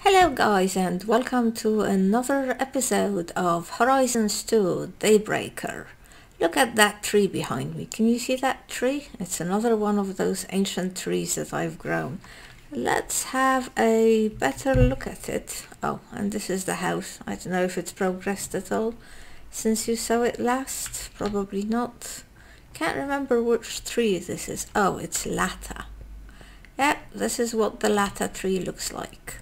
Hello guys, and welcome to another episode of Horizons 2 Daybreaker. Look at that tree behind me. Can you see that tree? It's another one of those ancient trees that I've grown. Let's have a better look at it. Oh, and this is the house. I don't know if it's progressed at all since you saw it last. Probably not. Can't remember which tree this is. Oh, it's Lata. Yeah, this is what the Lata tree looks like.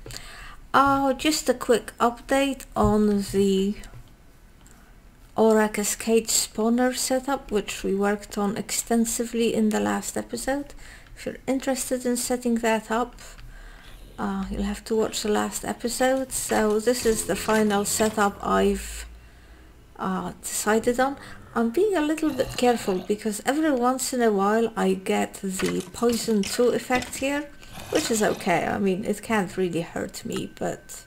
Just a quick update on the Aura Cascade spawner setup, which we worked on extensively in the last episode. If you're interested in setting that up, you'll have to watch the last episode. So this is the final setup I've decided on. I'm being a little bit careful because every once in a while I get the Poison 2 effect here, which is okay. I mean, it can't really hurt me, but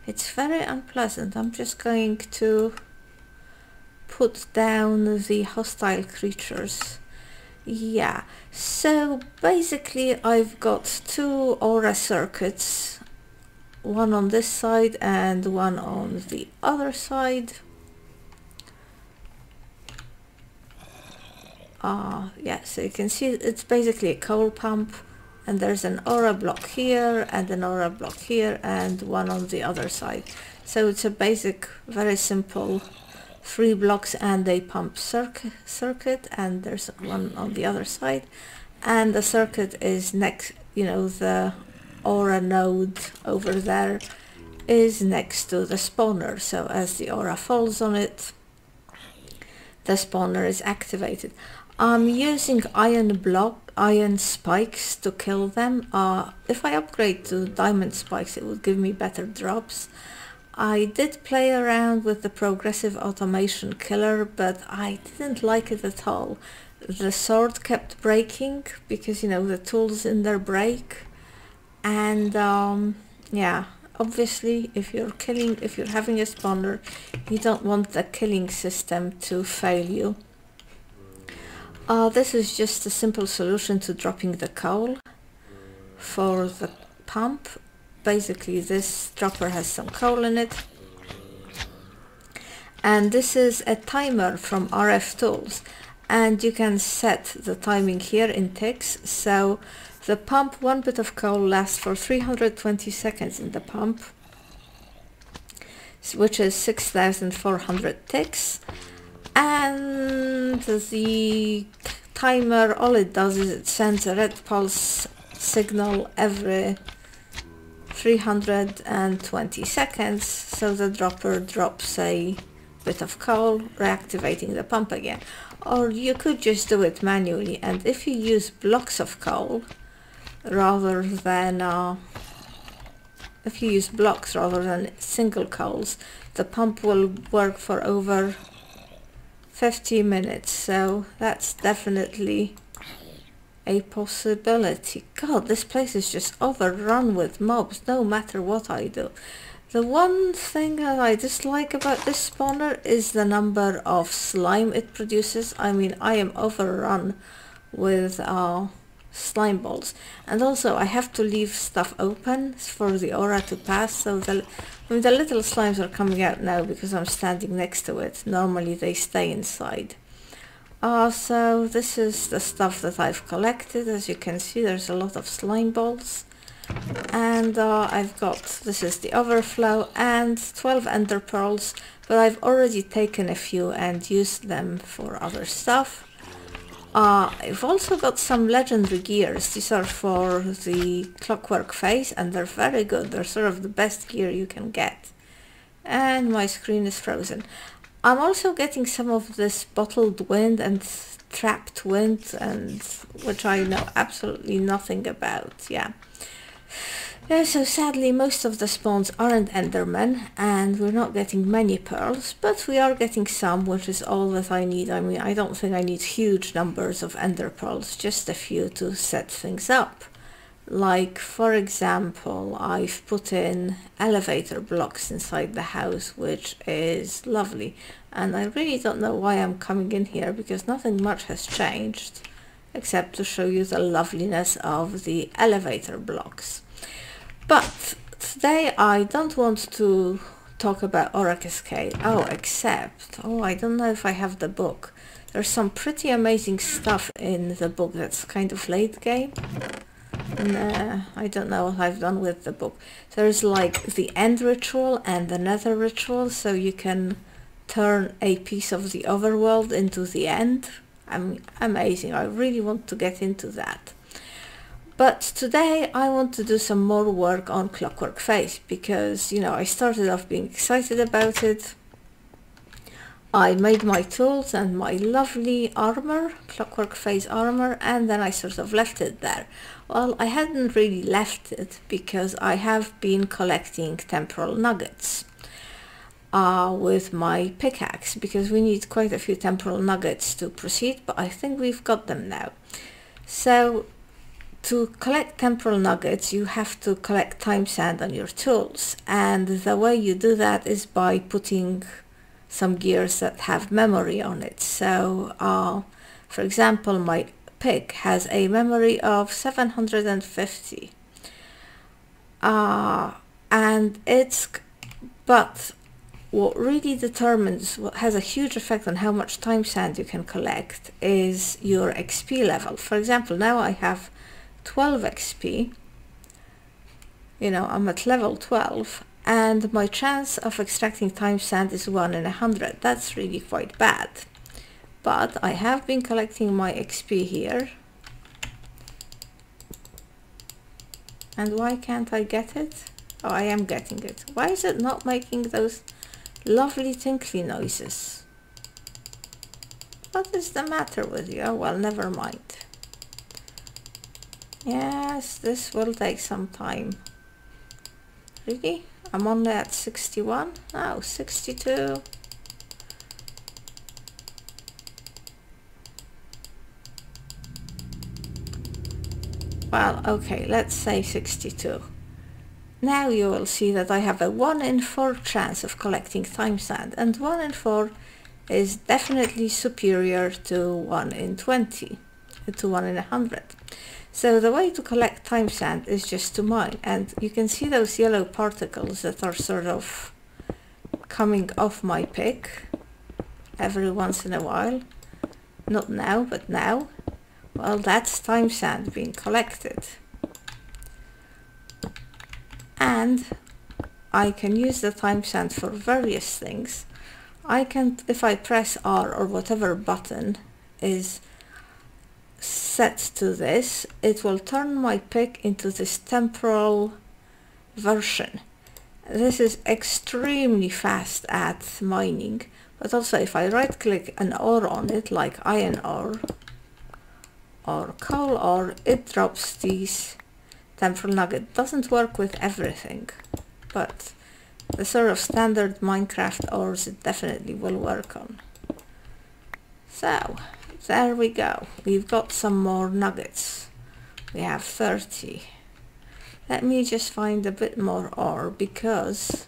it's very unpleasant. I'm just going to put down the hostile creatures. Yeah, so basically I've got two aura circuits, one on this side and one on the other side. Yeah, so you can see it's basically a coal pump, and there's an aura block here and an aura block here and one on the other side. So it's a basic, very simple 3 blocks and a pump circuit, and there's one on the other side, and the circuit is next, you know, the aura node over there is next to the spawner, so as the aura falls on it, the spawner is activated. I'm using iron spikes to kill them. If I upgrade to diamond spikes, it would give me better drops. I did play around with the progressive automation killer, but I didn't like it at all. The sword kept breaking because, you know, the tools in there break, and yeah, obviously if you're having a spawner, you don't want the killing system to fail you. This is just a simple solution to dropping the coal for the pump. Basically this dropper has some coal in it, and this is a timer from RF Tools, and you can set the timing here in ticks. So the pump, 1 bit of coal lasts for 320 seconds in the pump, which is 6,400 ticks. And the timer, all it does is it sends a red pulse signal every 320 seconds, so the dropper drops a bit of coal, reactivating the pump again. Or you could just do it manually, and if you use blocks of coal rather than single coals, the pump will work for over 50 minutes, so that's definitely a possibility. God, this place is just overrun with mobs no matter what I do. The one thing that I dislike about this spawner is the number of slime it produces. I mean, I am overrun with slime balls, and also I have to leave stuff open for the aura to pass, so the little slimes are coming out now because I'm standing next to it. Normally they stay inside. So this is the stuff that I've collected. As you can see, there's a lot of slime balls, and I've got, this is the overflow, and 12 ender pearls, but I've already taken a few and used them for other stuff. I've also got some legendary gears. These are for the Clockwork phase, and they're very good. They're sort of the best gear you can get. And my screen is frozen. I'm also getting some of this bottled wind and trapped wind, and which I know absolutely nothing about. Yeah. So sadly most of the spawns aren't endermen, and we're not getting many pearls, but we are getting some, which is all that I need. I mean, I don't think I need huge numbers of ender pearls, just a few to set things up. Like, for example, I've put in elevator blocks inside the house, which is lovely, and I really don't know why I'm coming in here because nothing much has changed except to show you the loveliness of the elevator blocks. But today I don't want to talk about Aura Cascade. Oh, except, I don't know if I have the book. There's some pretty amazing stuff in the book that's kind of late game. And I don't know what I've done with the book. There's like the end ritual and the nether ritual, so you can turn a piece of the overworld into the end. Amazing. I really want to get into that. But today I want to do some more work on Clockwork Phase because, I started off being excited about it. I made my tools and my lovely armor, Clockwork Phase armor, and then I sort of left it there. Well, I hadn't really left it because I have been collecting temporal nuggets with my pickaxe, because we need quite a few temporal nuggets to proceed, but I think we've got them now. So to collect temporal nuggets, you have to collect time sand on your tools, and the way you do that is by putting some gears that have memory on it. So for example, my pick has a memory of 750 and but what really determines, what has a huge effect on how much time sand you can collect, is your XP level. For example, now I have 12 XP, I'm at level 12, and my chance of extracting time sand is 1 in 100. That's really quite bad. But I have been collecting my XP here. And why can't I get it? Oh, I am getting it. Why is it not making those lovely tinkly noises? What is the matter with you? Oh, well, never mind. Yes, this will take some time. Really? I'm only at 61? Oh, 62. Well, okay, let's say 62. Now you will see that I have a 1 in 4 chance of collecting time sand, and 1 in 4 is definitely superior to 1 in 20, to 1 in 100. So the way to collect time sand is just to mine, and you can see those yellow particles that are sort of coming off my pick every once in a while. Not now, but now. Well, that's time sand being collected. And I can use the time sand for various things. I can, if I press R or whatever button is set to this, it will turn my pick into this temporal version. This is extremely fast at mining, but also if I right click an ore on it, like iron ore or coal ore, it drops these temporal nugget. Doesn't work with everything, but the sort of standard Minecraft ores it definitely will work on. So there we go. We've got some more nuggets. We have 30. Let me just find a bit more ore, because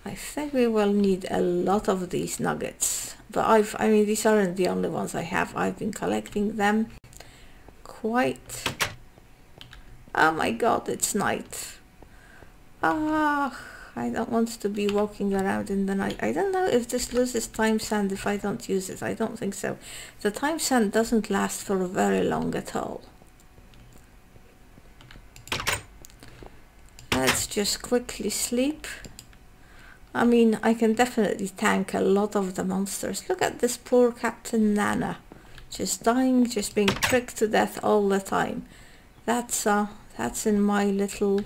I think we will need a lot of these nuggets. But I mean, these aren't the only ones I have. I've been collecting them quite... Oh my god, it's night. I don't want to be walking around in the night. I don't know if this loses time sand if I don't use it. I don't think so. The time sand doesn't last for very long at all. Let's just quickly sleep. I mean, I can definitely tank a lot of the monsters. Look at this poor Captain Nana. Just dying, just being pricked to death all the time. That's in my little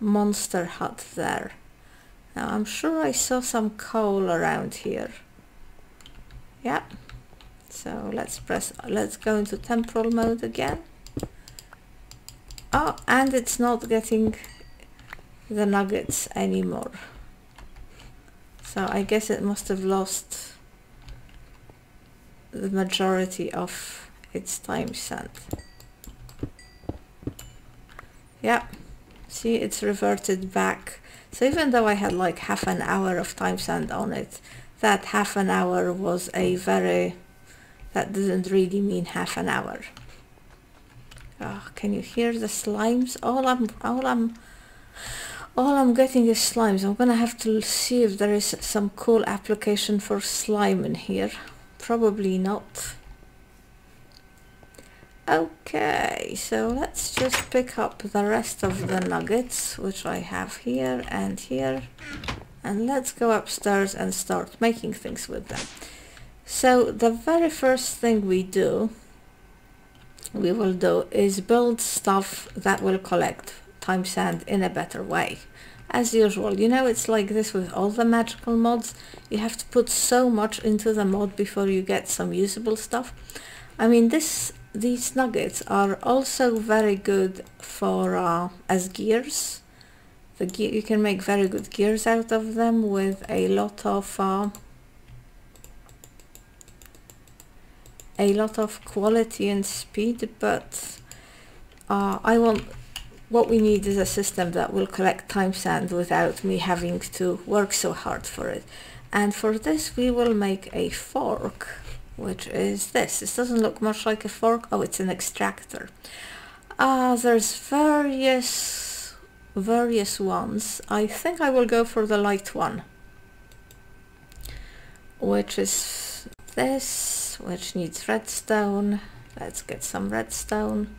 monster hut there. Now I'm sure I saw some coal around here. Yeah. So let's go into temporal mode again. Oh, and it's not getting the nuggets anymore. So I guess it must have lost the majority of its time sand. Yeah. See, it's reverted back. So even though I had like half an hour of time sand on it, that half an hour was that didn't really mean half an hour. Can you hear the slimes? All I'm getting is slimes. I'm gonna have to see if there is some cool application for slime in here. Probably not. Okay, so let's just pick up the rest of the nuggets, which I have here, and let's go upstairs and start making things with them. So the very first thing we will do is build stuff that will collect time sand in a better way. As usual, you know, it's like this with all the magical mods. You have to put so much into the mod before you get some usable stuff. I mean, these nuggets are also very good for as gears. You can make very good gears out of them with a lot of quality and speed, but what we need is a system that will collect time sand without me having to work so hard for it. And for this we will make a fork, which is this. This doesn't look much like a fork. Oh, it's an extractor. There's various ones. I think I will go for the light one, which is this, which needs redstone. Let's get some redstone.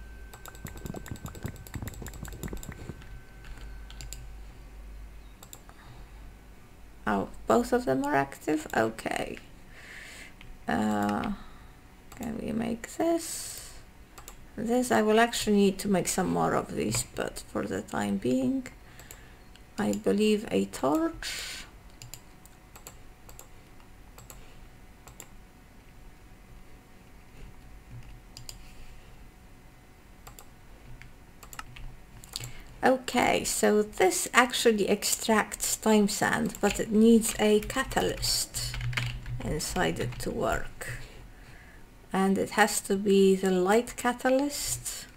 Oh, both of them are active? Okay. Can we make this? This, I will actually need to make some more of these, but for the time being, I believe a torch. Okay, so this actually extracts time sand, but it needs a catalyst inside it to work. And it has to be the light catalyst,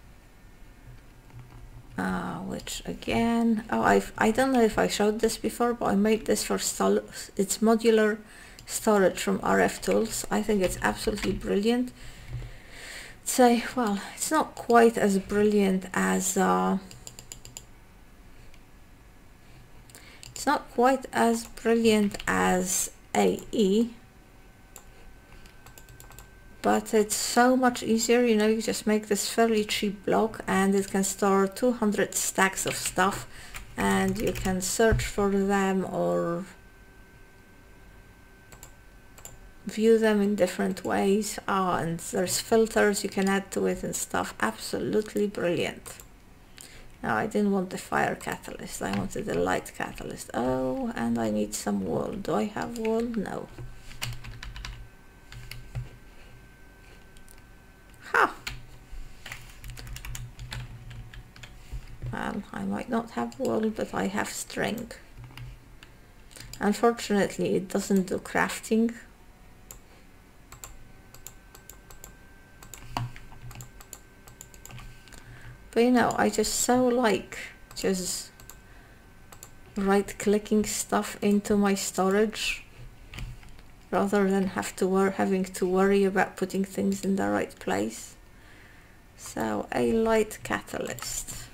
which again, I don't know if I showed this before, but I made this for it's modular storage from RF Tools. I think it's absolutely brilliant. Well, it's not quite as brilliant as AE, but it's so much easier. You know, you just make this fairly cheap block and it can store 200 stacks of stuff, and you can search for them or view them in different ways. And there's filters you can add to it and stuff. Absolutely brilliant. Now, I didn't want the fire catalyst, I wanted the light catalyst. Oh, and I need some wool. Do I have wool? No. Ha! Well, I might not have wool, but I have string. Unfortunately, it doesn't do crafting. But you know, I just so like just right-clicking stuff into my storage rather than having to worry about putting things in the right place. So a light catalyst.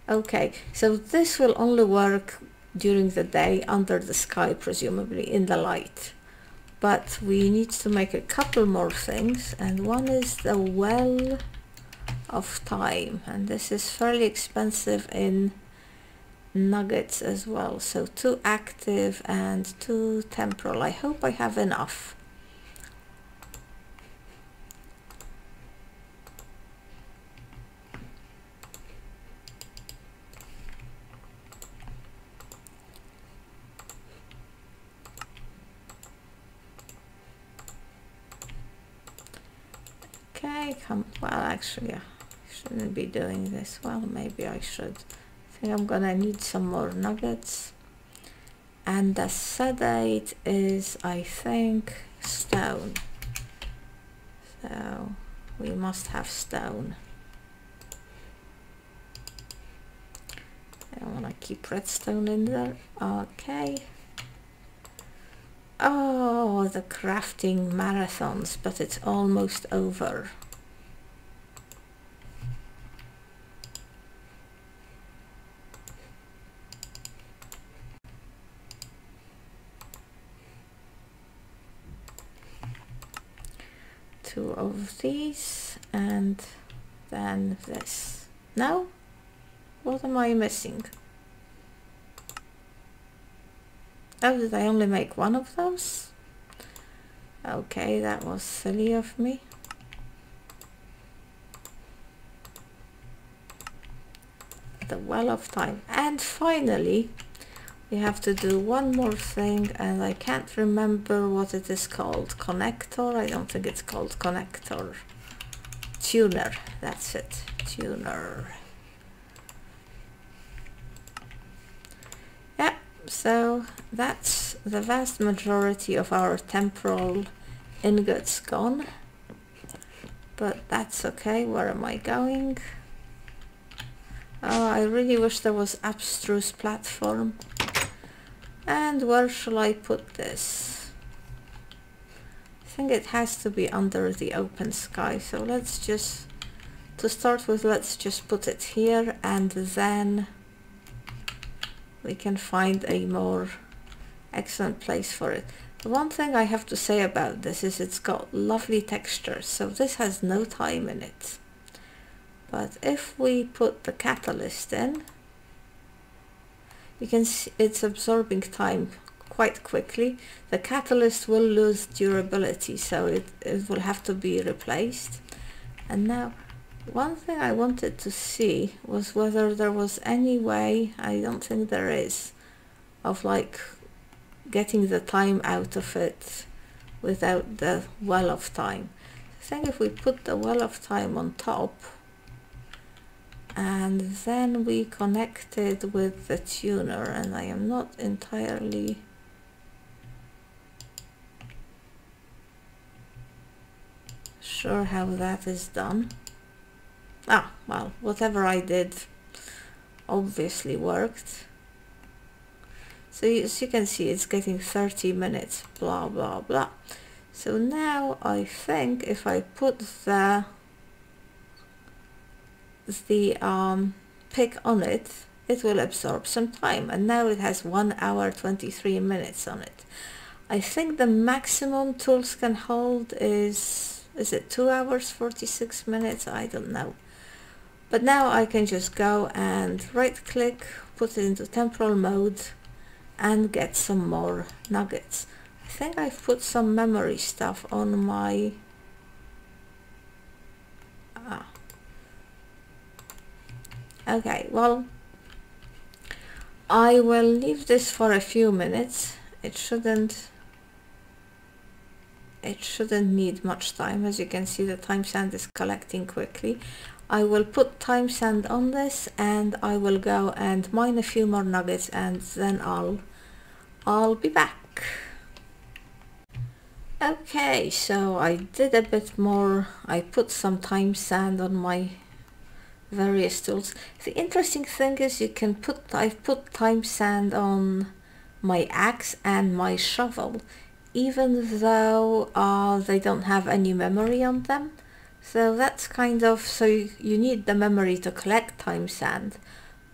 Okay, so this will only work during the day under the sky, presumably in the light. But we need to make a couple more things, and one is the well of time, and this is fairly expensive in nuggets as well. So 2 active and 2 temporal. I hope I have enough. Okay, well, actually, I shouldn't be doing this. Well, maybe I should. I think I'm gonna need some more nuggets. And the sedate is, I think, stone. So we must have stone. I want to keep redstone in there. Okay. Oh, the crafting marathons, but it's almost over. 2 of these and then this. No? What am I missing? Oh, did I only make 1 of those? Okay, that was silly of me. The well of time. And finally, we have to do one more thing, and I can't remember what it is called. Connector? I don't think it's called connector. Tuner, that's it. Tuner. Yeah, so that's the vast majority of our temporal ingots gone. But that's okay. Where am I going? Oh, I really wish there was abstruse platform. And where shall I put this? I think it has to be under the open sky, so let's just, to start with, let's just put it here, and then we can find a more excellent place for it. The one thing I have to say about this is it's got lovely textures, so this has no time in it. But if we put the catalyst in, you can see it's absorbing time quite quickly. The catalyst will lose durability, so it will have to be replaced. And now, one thing I wanted to see was whether there was any way, I don't think there is, of like getting the time out of it without the well of time. I think if we put the well of time on top, and then we connect it with the tuner, and I am not entirely sure how that is done. Ah, well, whatever I did obviously worked. So as you can see, it's getting 30 minutes, blah blah blah. So now I think if I put the pick on it, it will absorb some time, and now it has 1 hour 23 minutes on it. I think the maximum tools can hold is it 2 hours 46 minutes? I don't know. But now I can just go and right click, put it into temporal mode, and get some more nuggets. I think I've put some memory stuff on my okay, well, I will leave this for a few minutes. It shouldn't need much time. As you can see, the time sand is collecting quickly. I will put time sand on this, and I will go and mine a few more nuggets, and then I'll be back. Okay, so I did a bit more. I put some time sand on my various tools. The interesting thing is I've put time sand on my axe and my shovel, even though they don't have any memory on them. So that's kind of, so you need the memory to collect time sand,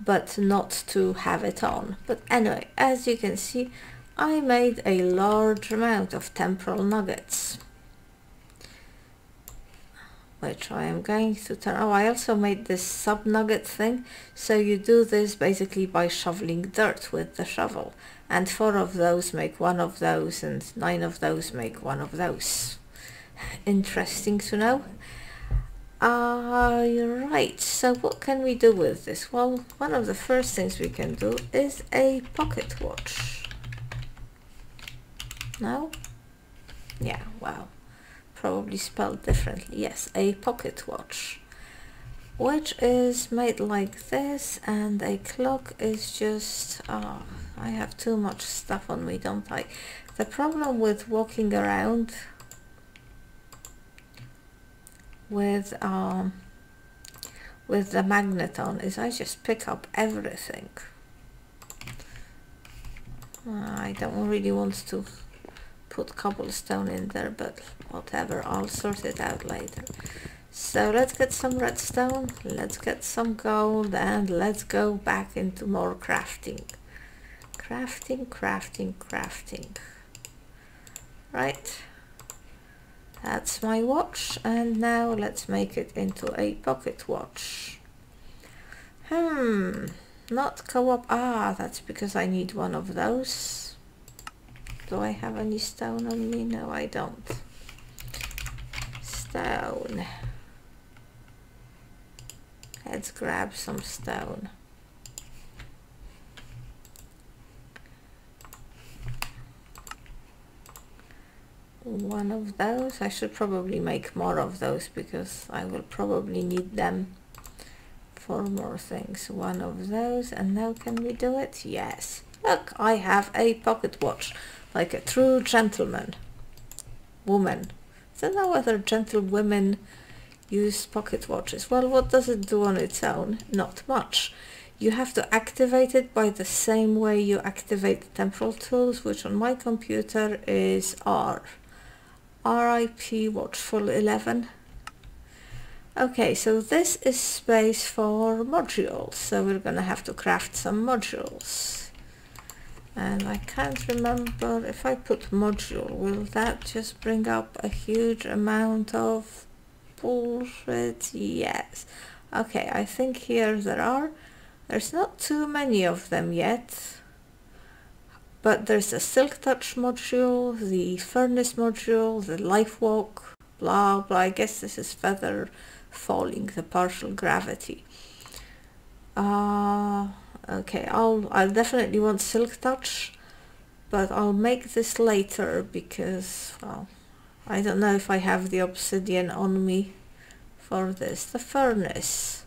but not to have it on. But anyway, as you can see, I made a large amount of temporal nuggets, which I am going to turn. Oh, I also made this sub nugget thing. So you do this basically by shoveling dirt with the shovel, and 4 of those make 1 of those, and 9 of those make 1 of those. Interesting to know. Right, so what can we do with this? Well, one of the first things we can do is a pocket watch. No? Yeah, wow. Probably spelled differently. Yes, a pocket watch, which is made like this, and a clock is just, I have too much stuff on me, don't I? The problem with walking around with the magneton is I just pick up everything. I don't really want to put cobblestone in there, but whatever, I'll sort it out later. So let's get some redstone, let's get some gold, and let's go back into more crafting. Crafting. Right, That's my watch, and now let's make it into a pocket watch. Not co-op. Ah, that's because I need one of those. Do I have any stone on me? No, I don't. Stone. Let's grab some stone. One of those. I should probably make more of those because I will probably need them for more things. One of those, and now can we do it? Yes. Look, I have a pocket watch, like a true gentleman. Woman. I don't know whether gentlewomen use pocket watches. Well, what does it do on its own? Not much. You have to activate it by the same way you activate the temporal tools, which on my computer is R. RIP Watchful 11. Okay, so this is space for modules, so we're gonna have to craft some modules. And I can't remember if I put module, will that just bring up a huge amount of bullshit? Yes. Okay, I think here there's not too many of them yet. But there's a silk touch module, the furnace module, the life walk, blah blah. I guess this is feather falling, the partial gravity. Okay, I'll definitely want silk touch, but I'll make this later because, well, I don't know if I have the obsidian on me for this. The furnace.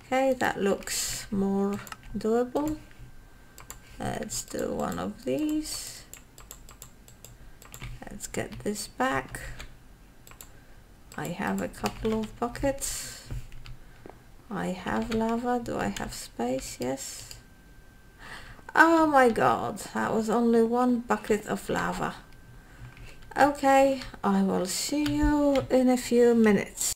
Okay, that looks more doable. Let's do one of these. Let's get this back. I have a couple of buckets. I have lava. Do I have space? Yes. Oh my god, that was only one bucket of lava. Okay, I will see you in a few minutes.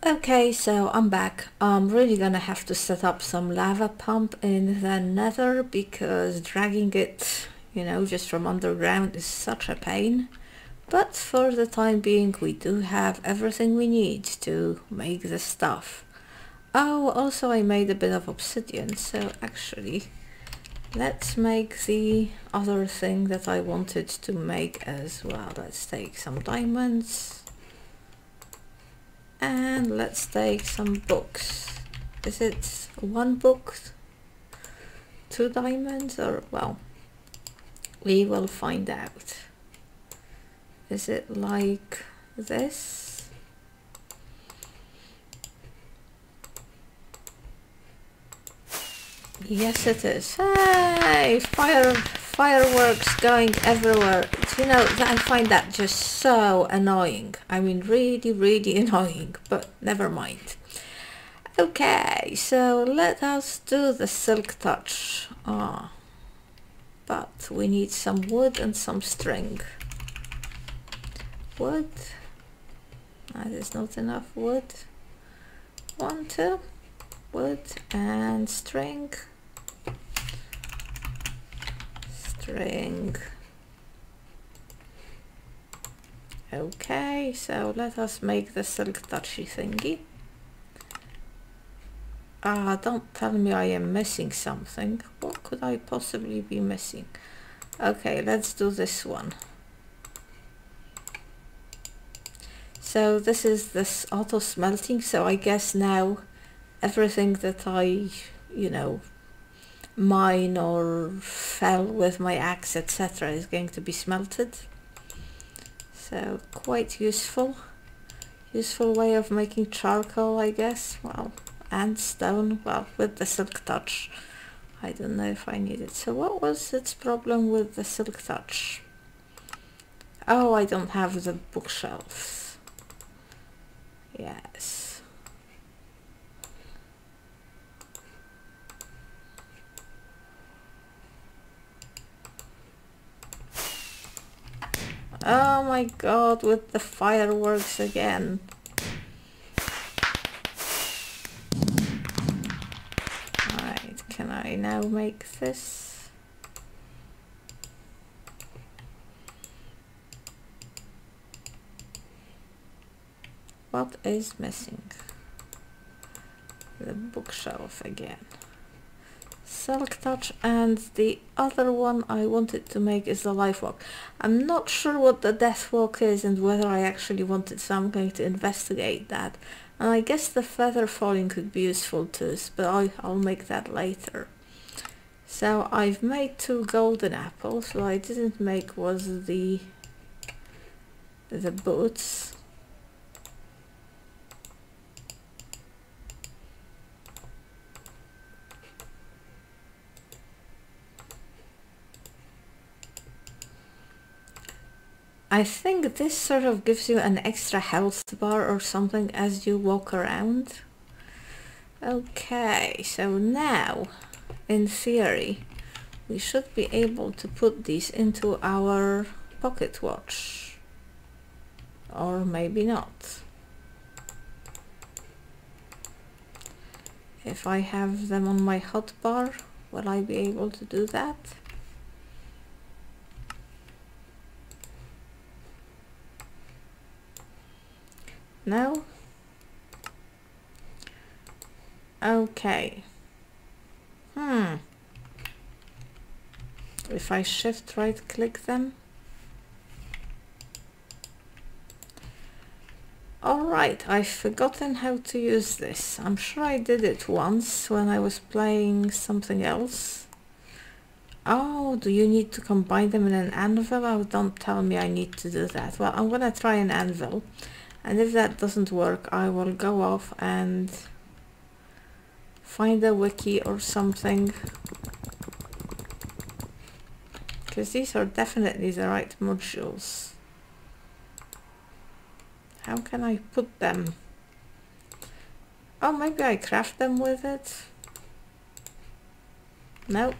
Okay, so I'm back. I'm really gonna have to set up some lava pump in the nether because dragging it, you know, just from underground is such a pain. But for the time being, we do have everything we need to make the stuff. Oh, also I made a bit of obsidian, so actually let's make the other thing that I wanted to make as well. Let's take some diamonds. And let's take some books. Is it one book, 2 diamonds, or, well, we will find out. Is it like this? Yes, it is. Hey, fireworks going everywhere. You know, I find that just so annoying. I mean, really annoying, but never mind. Okay, so let us do the silk touch. But we need some wood and some string. Wood. That is not enough wood. 1, 2. Wood and string. String. Okay, so let us make the silk touchy thingy. Don't tell me I am missing something. What could I possibly be missing? Okay, let's do this one. So this is this auto smelting, so I guess now everything that I, you know, mine or fell with my axe, etc. is going to be smelted. So quite useful way of making charcoal, I guess. Well, and stone, well, with the silk touch. I don't know if I need it. So what was its problem with the silk touch? Oh, I don't have the bookshelves. Yes. Oh my god, with the fireworks again. Right, can I now make this? what is missing? The bookshelf again. Silk touch, and the other one I wanted to make is the life walk. I'm not sure what the death walk is and whether I actually want it, so I'm going to investigate that. And I guess the feather falling could be useful too, but I'll make that later. So I've made 2 golden apples. What I didn't make was the boots. I think this sort of gives you an extra health bar or something as you walk around. Okay, so now, in theory, we should be able to put these into our pocket watch. Or maybe not. If I have them on my hotbar, will I be able to do that? No? Okay. If I shift right click them. Alright, I've forgotten how to use this. I'm sure I did it once when I was playing something else. Oh, do you need to combine them in an anvil? Oh, don't tell me I need to do that. Well, I'm gonna try an anvil. And if that doesn't work, I will go off and find a wiki or something. Because these are definitely the right modules. How can I put them? Oh, maybe I craft them with it? No.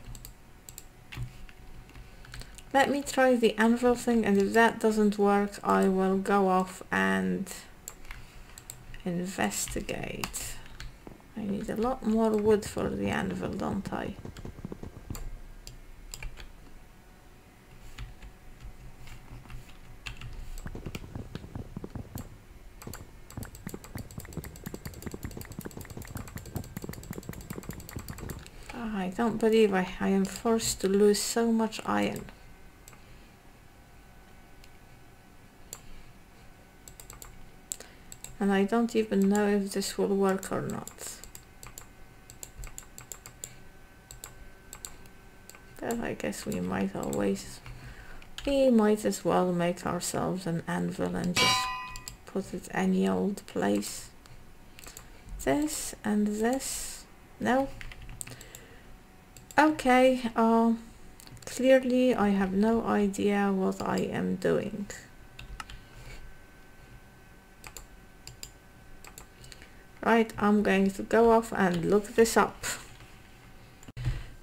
Let me try the anvil thing, and if that doesn't work, I will go off and investigate. I need a lot more wood for the anvil, don't I? I don't believe I am forced to lose so much iron. And I don't even know if this will work or not. But I guess we might as well make ourselves an anvil and just put it any old place. This and this. No. Okay, clearly I have no idea what I am doing. Right, I'm going to go off and look this up.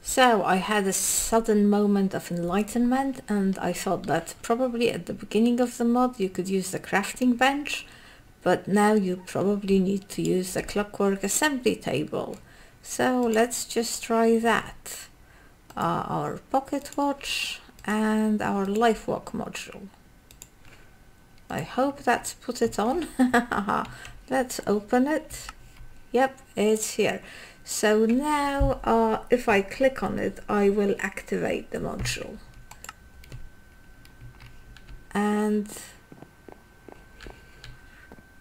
So I had a sudden moment of enlightenment, and I thought that probably at the beginning of the mod you could use the crafting bench, but now you probably need to use the Clockwork assembly table. So let's just try that. Our pocket watch and our life walk module. I hope that's put it on. Let's open it. Yep, it's here. So now if I click on it, I will activate the module. And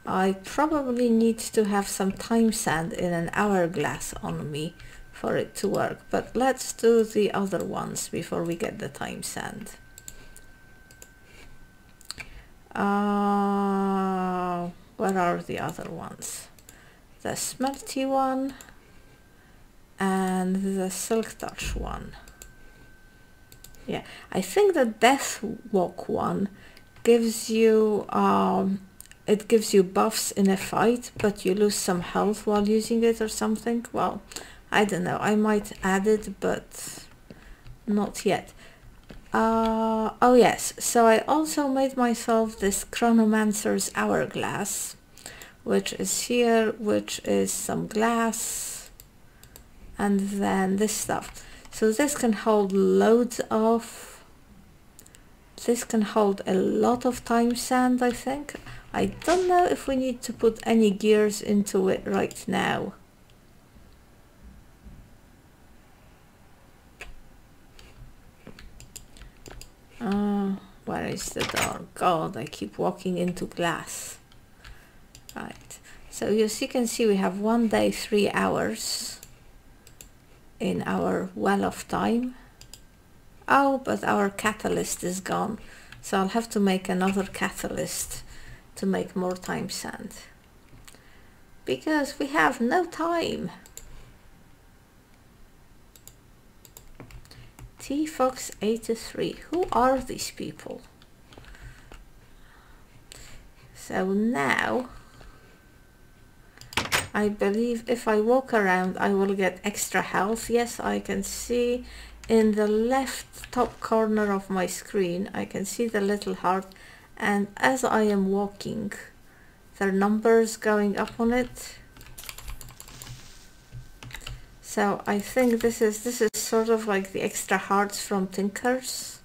I probably need to have some time sand in an hourglass on me for it to work, but let's do the other ones before we get the time sand. Where are the other ones? The smelty one and the silk touch one. Yeah, I think the death walk one gives you it gives you buffs in a fight, but you lose some health while using it or something. Well, I don't know, I might add it, but not yet. Oh yes, so I also made myself this Chronomancer's hourglass, which is here, which is some glass, and then this stuff. So this can hold loads of, this can hold a lot of time sand, I think. I don't know if we need to put any gears into it right now. Where is the door? God, I keep walking into glass. Right, so as you can see, we have 1 day, 3 hours in our well of time. Oh, but our catalyst is gone, so I'll have to make another catalyst to make more time sand, because we have no time. T-Fox 83, who are these people? So now I believe if I walk around I will get extra health. Yes, I can see in the left top corner of my screen, I can see the little heart, and as I am walking there are numbers going up on it. So I think this is sort of like the extra hearts from Tinkers.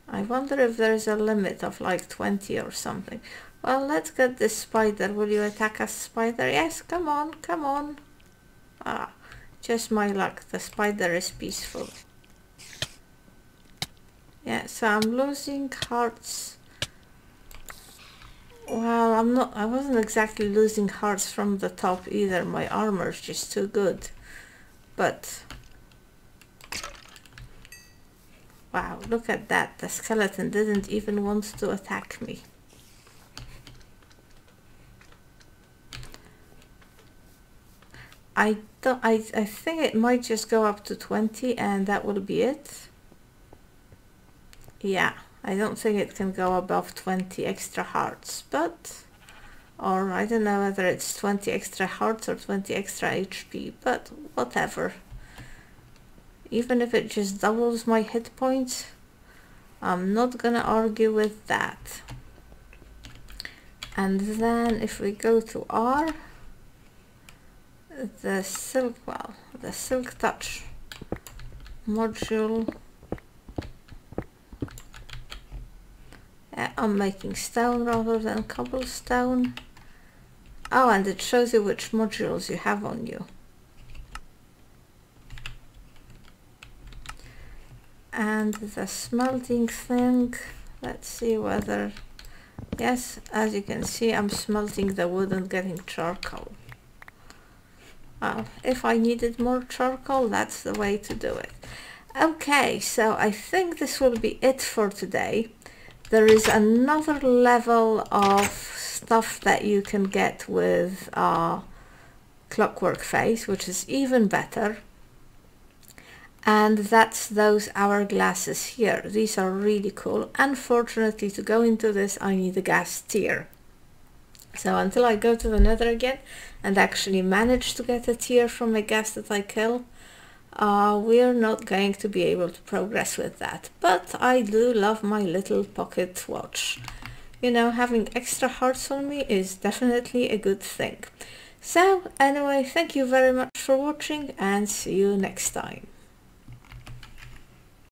I wonder if there's a limit of like 20 or something. Well, let's get this spider. Will you attack us, spider? Yes, come on, come on. Ah, just my luck. The spider is peaceful. Yeah, so I'm losing hearts. Well, I wasn't exactly losing hearts from the top either. My armor's just too good. But wow, look at that. The skeleton didn't even want to attack me. I think it might just go up to 20 and that will be it. Yeah, I don't think it can go above 20 extra hearts, but, or I don't know whether it's 20 extra hearts or 20 extra HP, but whatever. Even if it just doubles my hit points, I'm not gonna argue with that. And then if we go to R, the silk touch module. I'm making stone rather than cobblestone. Oh, and it shows you which modules you have on you. And the smelting thing, let's see whether, yes, as you can see, I'm smelting the wood and getting charcoal. If I needed more charcoal, that's the way to do it. Okay, so I think this will be it for today. There is another level of stuff that you can get with Clockwork Face, which is even better. And that's those hourglasses here. These are really cool. Unfortunately, to go into this, I need a gas tier. So until I go to the nether again and actually manage to get a tier from a gas that I kill, we're not going to be able to progress with that. But I do love my little pocket watch. You know, having extra hearts on me is definitely a good thing. So anyway, thank you very much for watching and see you next time.